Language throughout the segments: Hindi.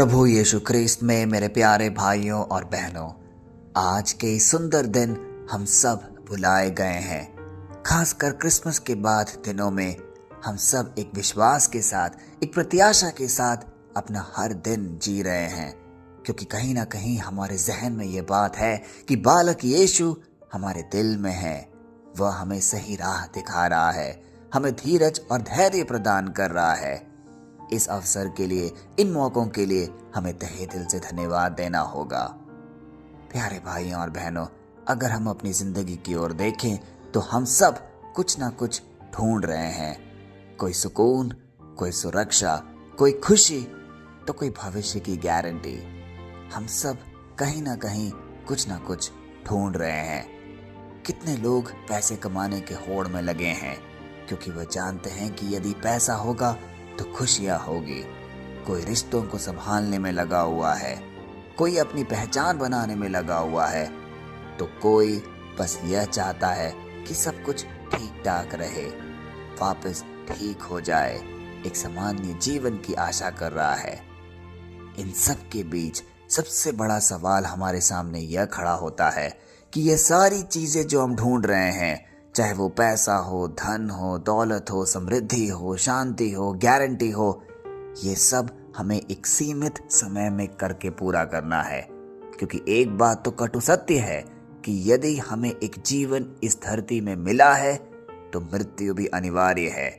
प्रभु यीशु क्रिस्त में मेरे प्यारे भाइयों और बहनों, आज के इस सुंदर दिन हम सब बुलाए गए हैं। खासकर क्रिसमस के बाद दिनों में हम सब एक विश्वास के साथ, एक प्रत्याशा के साथ अपना हर दिन जी रहे हैं, क्योंकि कहीं ना कहीं हमारे जहन में ये बात है कि बालक यीशु हमारे दिल में है। वह हमें सही राह दिखा रहा है, हमें धीरज और धैर्य प्रदान कर रहा है। इस अवसर के लिए, इन मौकों के लिए हमें तहे दिल से धन्यवाद देना होगा। प्यारे भाइयों और बहनों, अगर हम अपनी जिंदगी की ओर देखें तो हम सब कुछ ना कुछ ढूंढ रहे हैं। कोई सुकून, कोई सुरक्षा, कोई खुशी, तो कोई भविष्य की गारंटी। हम सब कहीं ना कहीं कुछ ना कुछ ढूंढ रहे हैं। कितने लोग पैसे कमाने के होड़ में लगे हैं, क्योंकि वह जानते हैं कि यदि पैसा होगा तो खुशियां होगी। कोई रिश्तों को संभालने में लगा हुआ है, कोई अपनी पहचान बनाने में लगा हुआ है, तो कोई बस यह चाहता है कि सब कुछ ठीक ठाक रहे, वापस ठीक हो जाए, एक सामान्य जीवन की आशा कर रहा है। इन सब के बीच सबसे बड़ा सवाल हमारे सामने यह खड़ा होता है कि ये सारी चीजें जो हम ढूंढ रहे हैं, चाहे वो पैसा हो, धन हो, दौलत हो, समृद्धि हो, शांति हो, गारंटी हो, ये सब हमें एक सीमित समय में करके पूरा करना है। क्योंकि एक बात तो कटु सत्य है कि यदि हमें एक जीवन इस धरती में मिला है तो मृत्यु भी अनिवार्य है।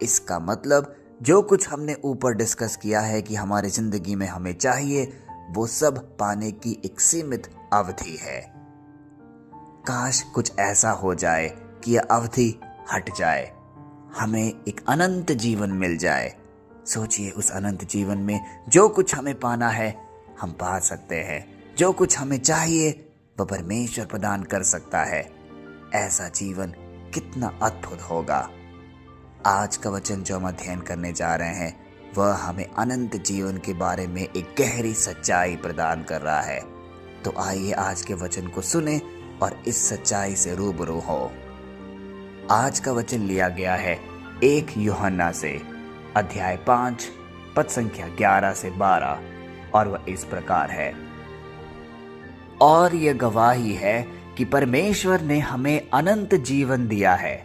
इसका मतलब जो कुछ हमने ऊपर डिस्कस किया है कि हमारी जिंदगी में हमें चाहिए, वो सब पाने की एक सीमित अवधि है। काश कुछ ऐसा हो जाए कि यह अवधि हट जाए, हमें एक अनंत जीवन मिल जाए। सोचिए, उस अनंत जीवन में जो कुछ हमें पाना है हम पा सकते हैं। जो कुछ हमें चाहिए वह परमेश्वर प्रदान कर सकता है। ऐसा जीवन कितना अद्भुत होगा। आज का वचन जो हम अध्ययन करने जा रहे हैं वह हमें अनंत जीवन के बारे में एक गहरी सच्चाई प्रदान कर रहा है। तो आइए आज के वचन को सुने और इस सच्चाई से रूबरू हो। आज का वचन लिया गया है 1 यूहन्ना से, अध्याय 5, पद संख्या 11 से 12, और वह इस प्रकार है। और यह गवाही है कि परमेश्वर ने हमें अनंत जीवन दिया है,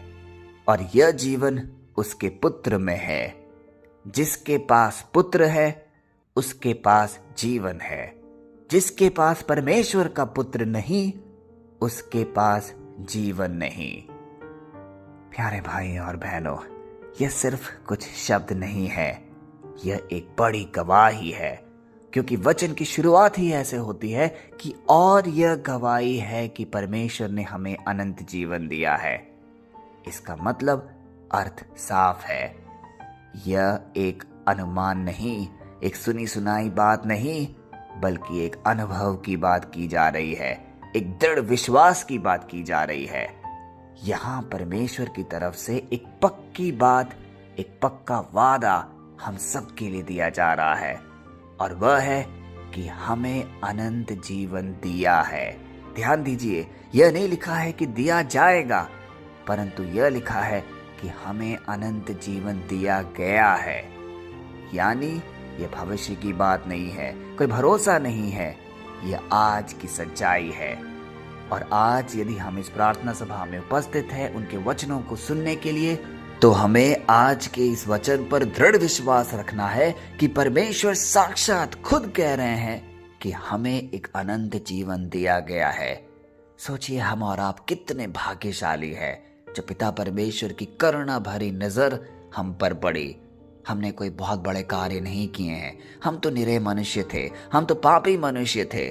और यह जीवन उसके पुत्र में है। जिसके पास पुत्र है उसके पास जीवन है। जिसके पास परमेश्वर का पुत्र नहीं उसके पास जीवन नहीं। प्यारे भाई और बहनों, यह सिर्फ कुछ शब्द नहीं है, यह एक बड़ी गवाही है। क्योंकि वचन की शुरुआत ही ऐसे होती है कि और यह गवाही है कि परमेश्वर ने हमें अनंत जीवन दिया है। इसका मतलब अर्थ साफ है। यह एक अनुमान नहीं, एक सुनी सुनाई बात नहीं, बल्कि एक अनुभव की बात की जा रही है, एक दृढ़ विश्वास की बात की जा रही है। यहाँ परमेश्वर की तरफ से एक पक्की बात, एक पक्का वादा हम सब के लिए दिया जा रहा है, और वह है कि हमें अनंत जीवन दिया है। ध्यान दीजिए, यह नहीं लिखा है कि दिया जाएगा, परंतु यह लिखा है कि हमें अनंत जीवन दिया गया है। यानी यह भविष्य की बात नहीं है, कोई भरोसा नहीं है, यह आज की सच्चाई है। और आज यदि हम इस प्रार्थना सभा में उपस्थित हैं उनके वचनों को सुनने के लिए, तो हमें आज के इस वचन पर दृढ़ विश्वास रखना है कि परमेश्वर साक्षात खुद कह रहे हैं कि हमें एक अनंत जीवन दिया गया है। सोचिए, हम और आप कितने भाग्यशाली हैं जो पिता परमेश्वर की करुणा भरी नजर हम पर पड़ी। हमने कोई बहुत बड़े कार्य नहीं किए हैं, हम तो निरे मनुष्य थे, हम तो पापी मनुष्य थे,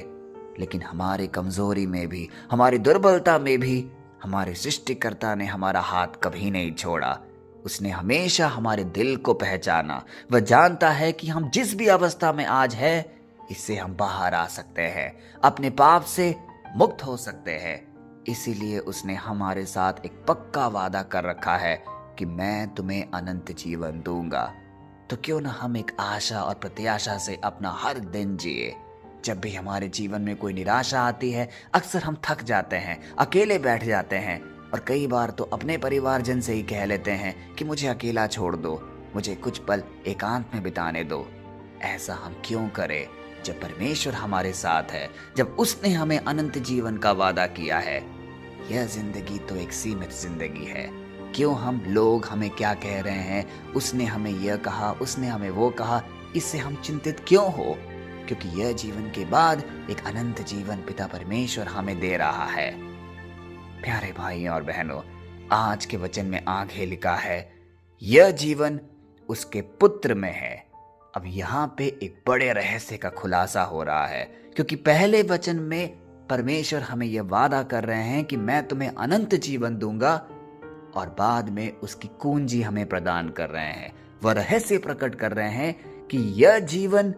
लेकिन हमारी कमजोरी में भी, हमारी दुर्बलता में भी हमारे सृष्टिकर्ता ने हमारा हाथ कभी नहीं छोड़ा। उसने हमेशा हमारे दिल को पहचाना। वह जानता है कि हम जिस भी अवस्था में आज है, इससे हम बाहर आ सकते हैं, अपने पाप से मुक्त हो सकते हैं। इसीलिए उसने हमारे साथ एक पक्का वादा कर रखा है कि मैं तुम्हें अनंत जीवन दूंगा। तो क्यों ना हम एक आशा और प्रत्याशा से अपना हर दिन जिए। जब भी हमारे जीवन में कोई निराशा आती है, अक्सर हम थक जाते हैं, अकेले बैठ जाते हैं, और कई बार तो अपने परिवारजन से ही कह लेते हैं कि मुझे अकेला छोड़ दो, मुझे कुछ पल एकांत में बिताने दो। ऐसा हम क्यों करें जब परमेश्वर हमारे साथ है, जब उसने हमें अनंत जीवन का वादा किया है। यह जिंदगी तो एक सीमित जिंदगी है। क्यों हम लोग हमें क्या कह रहे हैं, उसने हमें यह कहा, उसने हमें वो कहा, इससे हम चिंतित क्यों हो? क्योंकि यह जीवन के बाद एक अनंत जीवन पिता परमेश्वर हमें दे रहा है। प्यारे भाइयों और बहनों, आज के वचन में आगे लिखा है, यह जीवन उसके पुत्र में है। अब यहाँ पे एक बड़े रहस्य का खुलासा हो रहा है, क्योंकि पहले वचन में परमेश्वर हमें यह वादा कर रहे हैं कि मैं तुम्हें अनंत जीवन दूंगा, और बाद में उसकी कुंजी हमें प्रदान कर रहे हैं। वह रहस्य प्रकट कर रहे हैं कि यह जीवन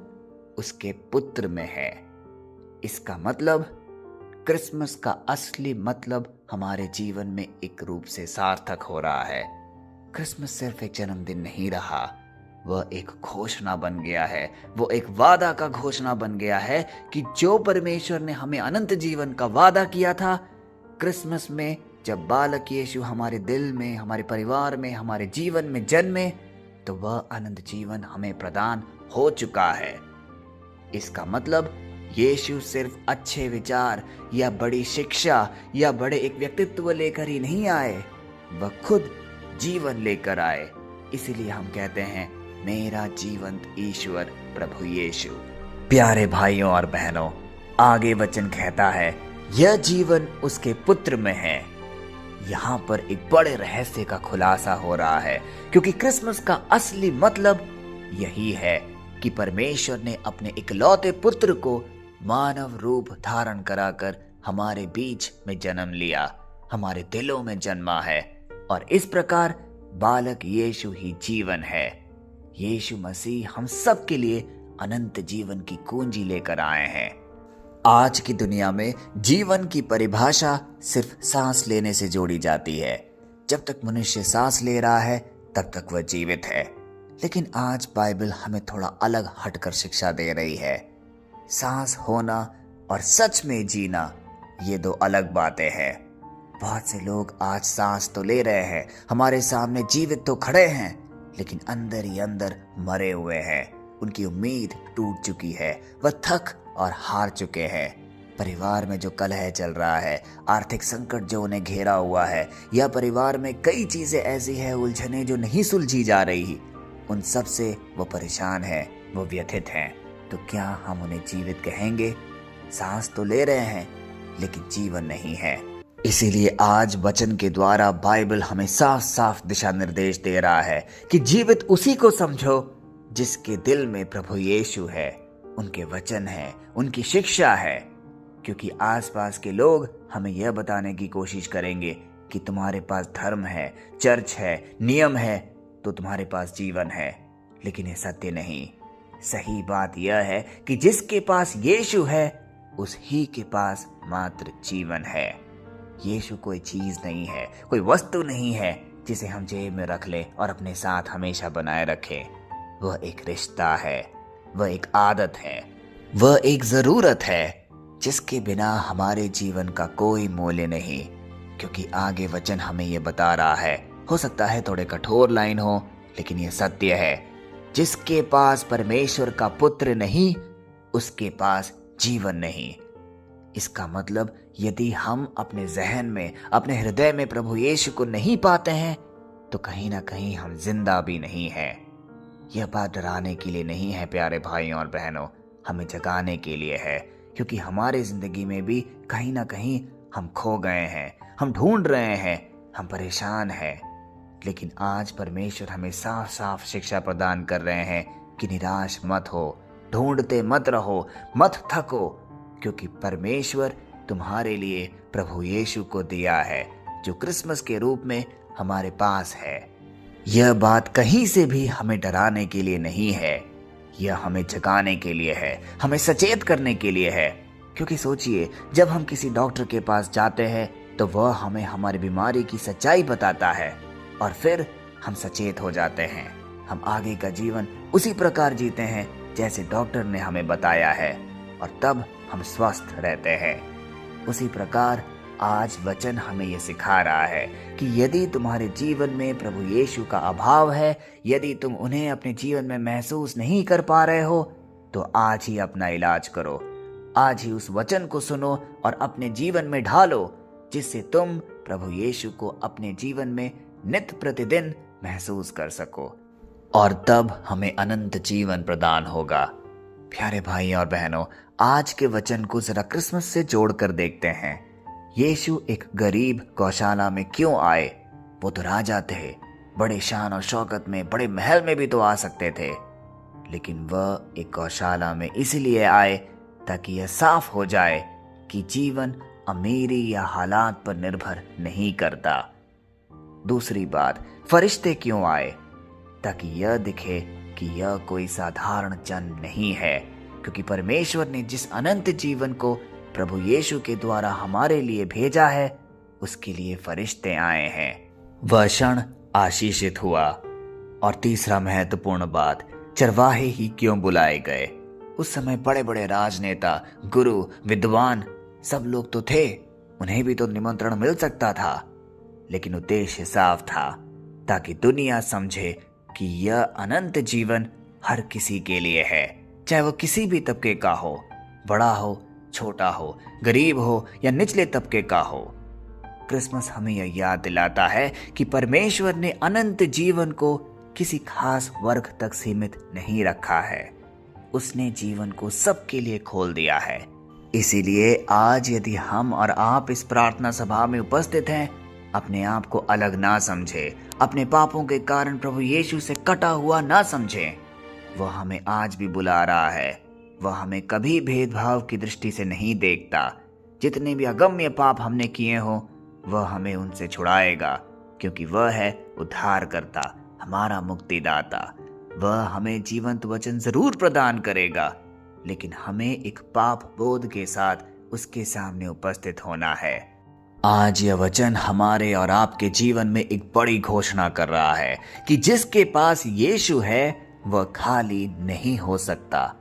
उसके पुत्र में है। इसका मतलब क्रिसमस का असली मतलब हमारे जीवन में एक रूप से सार्थक हो रहा है। क्रिसमस सिर्फ एक जन्मदिन नहीं रहा, वह एक घोषणा बन गया है, वो एक वादा का घोषणा बन गया है कि जो परमेश्वर ने हमें अनंत जीवन का वादा किया था, क्रिसमस में जब बालक यीशु हमारे दिल में, हमारे परिवार में, हमारे जीवन में जन्मे, तो वह अनंत जीवन हमें प्रदान हो चुका है। इसका मतलब यीशु सिर्फ अच्छे विचार या बड़ी शिक्षा या बड़े एक व्यक्तित्व लेकर ही नहीं आए, वह खुद जीवन लेकर आए। इसीलिए हम कहते हैं, मेरा जीवंत ईश्वर प्रभु यीशु। प्यारे भाइयों और बहनों, आगे वचन कहता है, यह जीवन उसके पुत्र में है। यहाँ पर एक बड़े रहस्य का खुलासा हो रहा है, क्योंकि क्रिसमस का असली मतलब यही है कि परमेश्वर ने अपने इकलौते पुत्र को मानव रूप धारण कराकर हमारे बीच में जन्म लिया, हमारे दिलों में जन्मा है, और इस प्रकार बालक यीशु ही जीवन है। यीशु मसीह हम सब के लिए अनंत जीवन की कुंजी लेकर आए हैं। आज की दुनिया में जीवन की परिभाषा सिर्फ सांस लेने से जोड़ी जाती है। जब तक मनुष्य सांस ले रहा है तब तक वह जीवित है। लेकिन आज बाइबल हमें थोड़ा अलग हटकर शिक्षा दे रही है। सांस होना और सच में जीना, ये दो अलग बातें हैं। बहुत से लोग आज सांस तो ले रहे हैं, हमारे सामने जीवित तो खड़े हैं, लेकिन अंदर ही अंदर मरे हुए हैं। उनकी उम्मीद टूट चुकी है, वह थक और हार चुके हैं। परिवार में जो कलह चल रहा है, आर्थिक संकट जो उन्हें घेरा हुआ है, या परिवार में कई चीजें ऐसी है, उलझने जो नहीं सुलझी जा रही, उन सब से वो परेशान है, वो व्यथित हैं। तो क्या हम उन्हें जीवित कहेंगे? सांस तो ले रहे हैं लेकिन जीवन नहीं है। इसीलिए आज वचन के द्वारा बाइबल हमें साफ साफ दिशा निर्देश दे रहा है कि जीवित उसी को समझो जिसके दिल में प्रभु यीशु है, उनके वचन है, उनकी शिक्षा है। क्योंकि आसपास के लोग हमें यह बताने की कोशिश करेंगे कि तुम्हारे पास धर्म है, चर्च है, नियम है, तो तुम्हारे पास जीवन है। लेकिन ये सत्य नहीं। सही बात यह है कि जिसके पास यीशु है, उस ही के पास मात्र जीवन है। यीशु कोई चीज नहीं है, कोई वस्तु नहीं है जिसे हम जेब में रख ले और अपने साथ हमेशा बनाए रखें। वह एक रिश्ता है, वह एक आदत है, वह एक जरूरत है जिसके बिना हमारे जीवन का कोई मूल्य नहीं। क्योंकि आगे वचन हमें यह बता रहा है, हो सकता है थोड़े कठोर लाइन हो, लेकिन यह सत्य है, जिसके पास परमेश्वर का पुत्र नहीं, उसके पास जीवन नहीं। इसका मतलब यदि हम अपने जहन में, अपने हृदय में प्रभु यीशु को नहीं पाते हैं, तो कहीं ना कहीं हम जिंदा भी नहीं हैं। यह बात डराने के लिए नहीं है प्यारे भाइयों और बहनों, हमें जगाने के लिए है। क्योंकि हमारे जिंदगी में भी कहीं ना कहीं हम खो गए हैं, हम ढूंढ रहे हैं, हम परेशान हैं। लेकिन आज परमेश्वर हमें साफ साफ शिक्षा प्रदान कर रहे हैं कि निराश मत हो, ढूंढते मत रहो, मत थको, क्योंकि परमेश्वर तुम्हारे लिए प्रभु यीशु को दिया है, जो क्रिसमस के रूप में हमारे पास है। यह बात कहीं से भी हमें डराने के लिए नहीं है, यह हमें जगाने के लिए है, हमें सचेत करने के लिए है। क्योंकि सोचिए, जब हम किसी डॉक्टर के पास जाते हैं तो वह हमें हमारी बीमारी की सच्चाई बताता है, और फिर हम सचेत हो जाते हैं। हम आगे का जीवन उसी प्रकार जीते हैं जैसे डॉक्टर ने हमें बताया है, और तब हम स्वस्थ रहते हैं। उसी प्रकार आज वचन हमें ये सिखा रहा है कि यदि तुम्हारे जीवन में प्रभु यीशु का अभाव है, यदि तुम उन्हें अपने जीवन में महसूस नहीं कर पा रहे हो, तो आज ही अपना इलाज करो। आज ही उस वचन को सुनो और अपने जीवन में ढालो, जिससे तुम प्रभु यीशु को अपने जीवन में नित्य प्रतिदिन महसूस कर सको, और तब हमें अनंत जीवन प्रदान होगा। प्यारे भाई और बहनों, आज के वचन को जरा क्रिसमस से जोड़कर देखते हैं। यीशु एक गरीब गौशाला में क्यों आए? वो तो राजा थे, बड़े शान और शौकत में, बड़े महल में भी तो आ सकते थे, लेकिन वह एक गौशाला में इसलिए आए ताकि यह साफ हो जाए कि जीवन अमीरी या हालात पर निर्भर नहीं करता। दूसरी बात, फरिश्ते क्यों आए? ताकि यह दिखे कि यह कोई साधारण जन नहीं है, क्योंकि परमेश्वर ने जिस अनंत जीवन को प्रभु यीशु के द्वारा हमारे लिए भेजा है, उसके लिए फरिश्ते आए हैं। वह क्षण आशीषित हुआ। और तीसरा महत्वपूर्ण बात, चरवाहे ही क्यों बुलाए गए? उस समय बड़े बड़े राजनेता, गुरु, विद्वान सब लोग तो थे, उन्हें भी तो निमंत्रण मिल सकता था, लेकिन उद्देश्य साफ था, ताकि दुनिया समझे कि यह अनंत जीवन हर किसी के लिए है, चाहे वो किसी भी तबके का हो, बड़ा हो, छोटा हो, गरीब हो या निचले तबके का हो। क्रिसमस हमें यह याद दिलाता है कि परमेश्वर ने अनंत जीवन को किसी खास वर्ग तक सीमित नहीं रखा है, उसने जीवन को सबके लिए खोल दिया है। इसीलिए आज यदि हम और आप इस प्रार्थना सभा में उपस्थित हैं, अपने आप को अलग ना समझे, अपने पापों के कारण प्रभु यीशु से कटा हुआ ना समझें। वह हमें आज भी बुला रहा है। वह हमें कभी भेदभाव की दृष्टि से नहीं देखता। जितने भी अगम्य पाप हमने किए हों, वह हमें उनसे छुड़ाएगा, क्योंकि वह है उद्धारकर्ता, हमारा मुक्तिदाता। वह हमें जीवंत वचन जरूर प्रदान करेगा, लेकिन हमें एक पाप बोध के साथ उसके सामने उपस्थित होना है। आज यह वचन हमारे और आपके जीवन में एक बड़ी घोषणा कर रहा है कि जिसके पास यीशु है वह खाली नहीं हो सकता।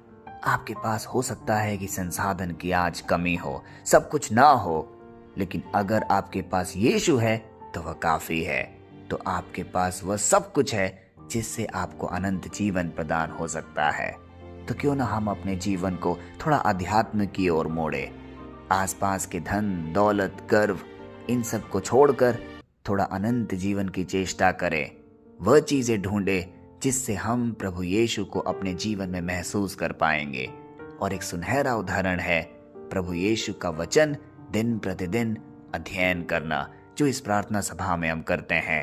आपके पास हो सकता है कि संसाधन की आज कमी हो, सब कुछ ना हो, लेकिन अगर आपके पास यीशु है तो वह काफी है। तो आपके पास वह सब कुछ है जिससे आपको अनंत जीवन प्रदान हो सकता है। तो क्यों ना हम अपने जीवन को थोड़ा अध्यात्म की ओर मोड़े, आसपास के धन, दौलत, गर्व, इन सब को छोड़कर थोड़ा अनंत जीवन की चेष्टा करें। वह चीजें ढूंढे जिससे हम प्रभु यीशु को अपने जीवन में महसूस कर पाएंगे। और एक सुनहरा उदाहरण है प्रभु यीशु का वचन दिन प्रतिदिन अध्ययन करना, जो इस प्रार्थना सभा में हम करते हैं।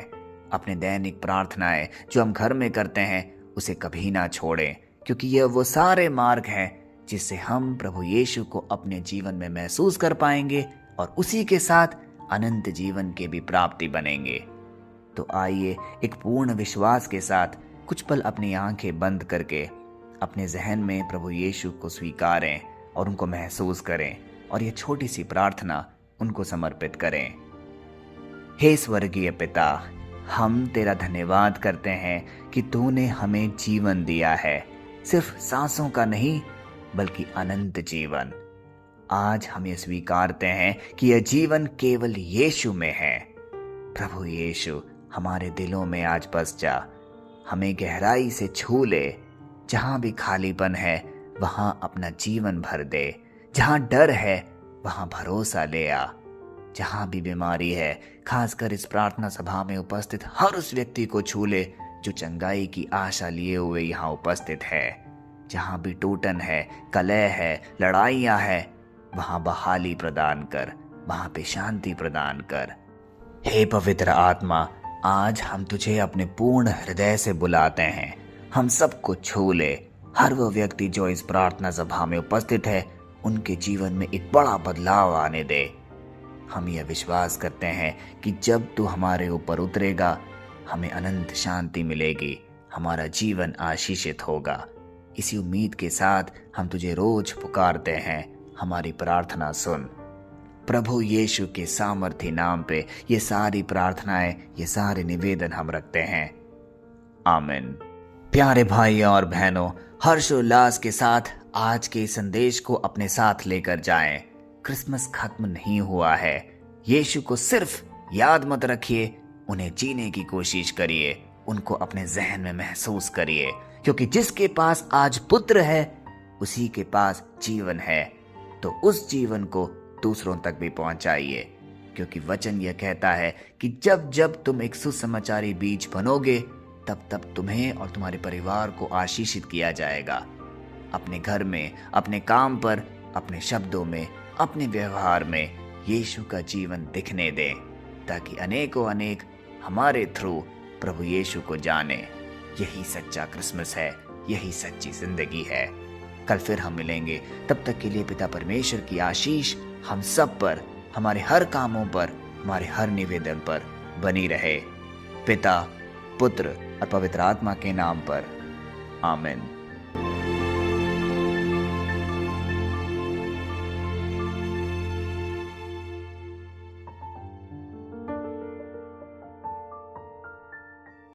अपने दैनिक प्रार्थनाएं जो हम घर में करते हैं, उसे कभी ना छोड़ें, क्योंकि यह वो सारे मार्ग हैं जिससे हम प्रभु यीशु को अपने जीवन में महसूस कर पाएंगे और उसी के साथ अनंत जीवन के भी प्राप्ति बनेंगे। तो आइए एक पूर्ण विश्वास के साथ कुछ पल अपनी आंखें बंद करके अपने जहन में प्रभु यीशु को स्वीकारें और उनको महसूस करें, और ये छोटी सी प्रार्थना उनको समर्पित करें। हे स्वर्गीय पिता, हम तेरा धन्यवाद करते हैं कि तूने हमें जीवन दिया है, सिर्फ सांसों का नहीं बल्कि अनंत जीवन। आज हम ये स्वीकारते हैं कि यह जीवन केवल यीशु में है। प्रभु यीशु, हमारे दिलों में आज बस जा, हमें गहराई से छू ले। जहां भी खालीपन है वहां अपना जीवन भर दे, जहां डर है वहां भरोसा ले आ। जहां भी बीमारी है, खासकर इस प्रार्थना सभा में उपस्थित हर उस व्यक्ति को छू ले जो चंगाई की आशा लिए हुए यहाँ उपस्थित है। जहां भी टूटन है, कलह है, लड़ाइयाँ है, वहां बहाली प्रदान कर, वहां पे शांति प्रदान कर। हे पवित्र आत्मा, आज हम तुझे अपने पूर्ण हृदय से बुलाते हैं। हम सबको छू ले। हर वो व्यक्ति जो इस प्रार्थना सभा में उपस्थित है, उनके जीवन में एक बड़ा बदलाव आने दे। हम यह विश्वास करते हैं कि जब तू हमारे ऊपर उतरेगा, हमें अनंत शांति मिलेगी, हमारा जीवन आशीषित होगा। इसी उम्मीद के साथ हम तुझे रोज पुकारते हैं, हमारी प्रार्थना सुन। प्रभु यीशु के सामर्थी नाम पे ये सारी प्रार्थनाएं, ये सारे निवेदन हम रखते हैं। आमीन। प्यारे भाइयों और बहनों, हर्षोल्लास के साथ आज के संदेश को अपने साथ लेकर जाएं। क्रिसमस खत्म नहीं हुआ है, यीशु को सिर्फ याद मत रखिए, उन्हें जीने की कोशिश करिए, उनको अपने जहन में महसूस करिए, क्योंकि जिसके पास आज पुत्र है उसी के पास जीवन है। तो उस जीवन को दूसरों तक भी पहुंचाइए, क्योंकि वचन यह कहता है कि जब जब तुम एक सुसमाचारी बीज बनोगे तब तब तुम्हें और तुम्हारे परिवार को आशीषित किया जाएगा। अपने घर में, अपने काम पर, अपने शब्दों में, अपने व्यवहार में यीशु का जीवन दिखने दें, ताकि अनेकों अनेक हमारे थ्रू प्रभु यीशु को जाने। यही सच्चा क्रिसमस है, यही सच्ची जिंदगी है। कल फिर हम मिलेंगे, तब तक के लिए पिता परमेश्वर की आशीष हम सब पर, हमारे हर कामों पर, हमारे हर निवेदन पर बनी रहे। पिता, पुत्र और पवित्र आत्मा के नाम पर, आमीन।